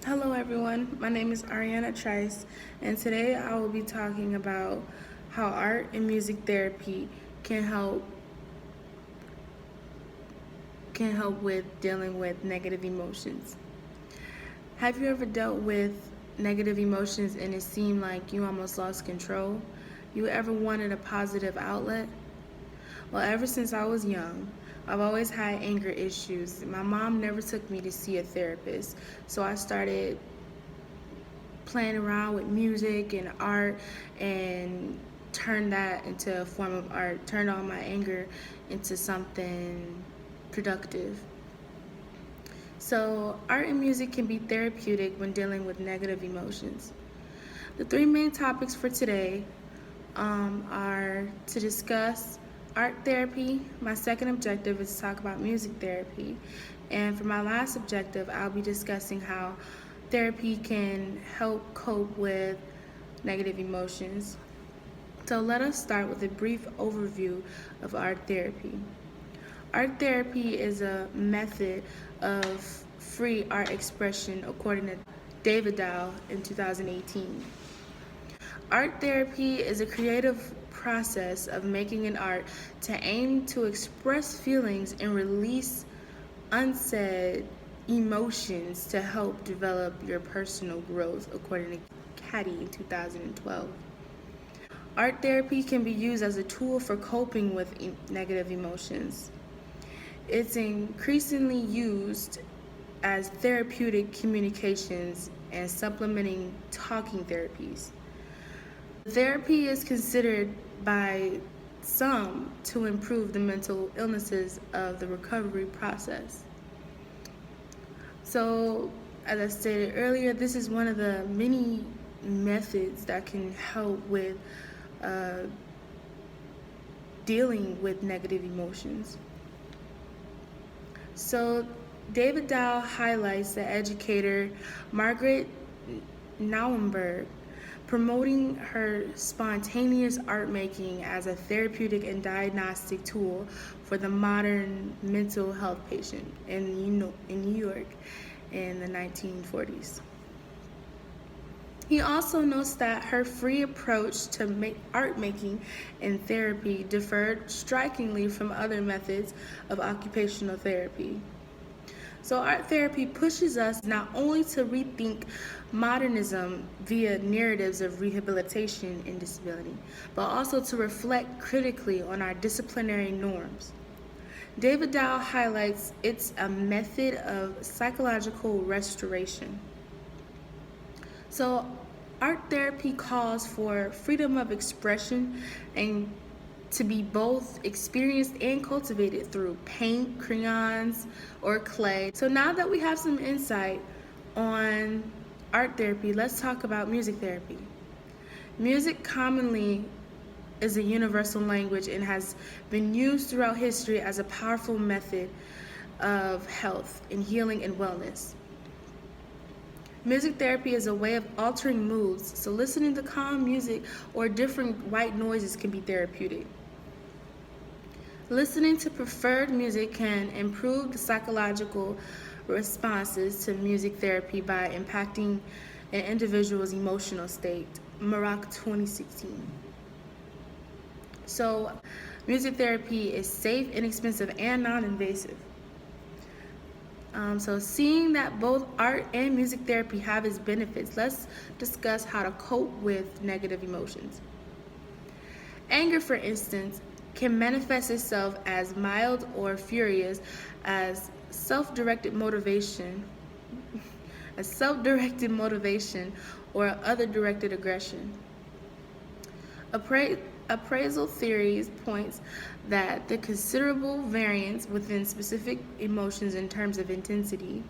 Hello everyone, my name is Ariana Trice, and today I will be talking about how art and music therapy can help with dealing with negative emotions. Have you ever dealt with negative emotions and it seemed like you almost lost control? You ever wanted a positive outlet? Well, ever since I was young, I've always had anger issues. My mom never took me to see a therapist, so I started playing around with music and art and turned that into a form of art, turned all my anger into something productive. So, art and music can be therapeutic when dealing with negative emotions. The three main topics for today are to discuss art therapy. My second objective is to talk about music therapy. And for my last objective, I'll be discussing how therapy can help cope with negative emotions. So let us start with a brief overview of art therapy. Art therapy is a method of free art expression according to David Dow in 2018. Art therapy is a creative process of making an art to aim to express feelings and release unsaid emotions to help develop your personal growth, according to Caddy in 2012. Art therapy can be used as a tool for coping with negative emotions. It's increasingly used as therapeutic communications and supplementing talking therapies. Therapy is considered by some to improve the mental illnesses of the recovery process. So, as I stated earlier, this is one of the many methods that can help with uh, dealing with negative emotions. So, David Dow highlights the educator Margaret Nauenberg promoting her spontaneous art making as a therapeutic and diagnostic tool for the modern mental health patient in New York in the 1940s. He also notes that her free approach to art making and therapy differed strikingly from other methods of occupational therapy. So, art therapy pushes us not only to rethink modernism via narratives of rehabilitation and disability, but also to reflect critically on our disciplinary norms. David Dow highlights it's a method of psychological restoration. So, art therapy calls for freedom of expression and to be both experienced and cultivated through paint, crayons, or clay. So, now that we have some insight on art therapy, let's talk about music therapy. Music commonly is a universal language and has been used throughout history as a powerful method of health and healing and wellness. Music therapy is a way of altering moods, so listening to calm music or different white noises can be therapeutic. Listening to preferred music can improve the psychological responses to music therapy by impacting an individual's emotional state. Maroc 2016. So, music therapy is safe, inexpensive, and non invasive. So, seeing that both art and music therapy have its benefits, let's discuss how to cope with negative emotions. Anger, for instance, can manifest itself as mild or furious as self-directed motivation, or other directed aggression. Appraisal theories points that the considerable variance within specific emotions in terms of intensity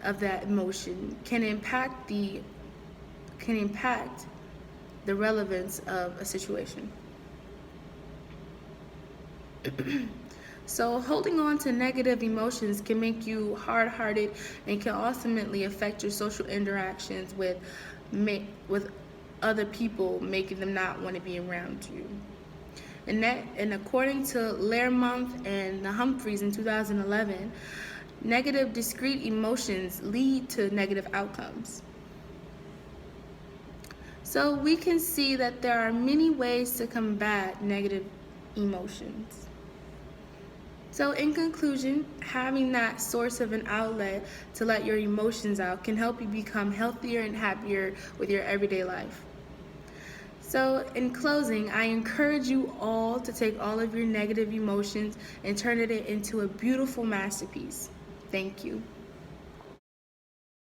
of that emotion can impact the relevance of a situation. So, holding on to negative emotions can make you hard hearted and can ultimately affect your social interactions with other people, making them not want to be around you. And according to Learmonth and the Humphreys in 2011, Negative discrete emotions lead to negative outcomes. So we can see that there are many ways to combat negative emotions. So in conclusion, having that source of an outlet to let your emotions out can help you become healthier and happier with your everyday life. So in closing, I encourage you all to take all of your negative emotions and turn it into a beautiful masterpiece. Thank you.